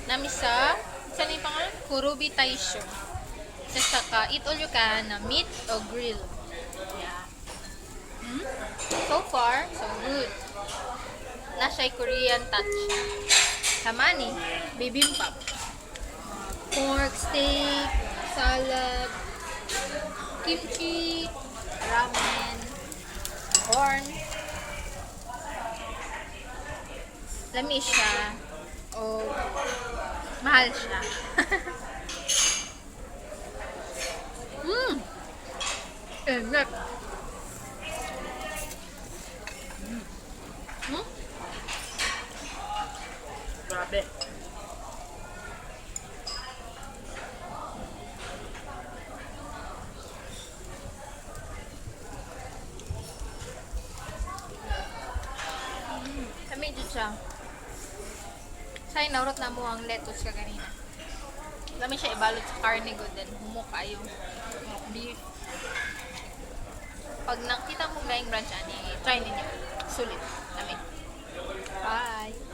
Nami sa ni pangalan? Kurubi Taisho. Sa saka, eat all you can na meat o grill. Yeah. So far, so good. Na siya'y Korean touch. Kamani, bibimbap. Pork, steak, salad, kimchi, ramen, corn. Lami siya. O mahal siya. Enak. Grabe. Kami dyan siya. Sa'yo, naurot na mo ang lettuce ka ganina. Lami siya ibalot sa karne good din. Humok kayo. Beef. Pag nakita mo gayong branch ani, try ninyo. Sulit. Lami. Bye!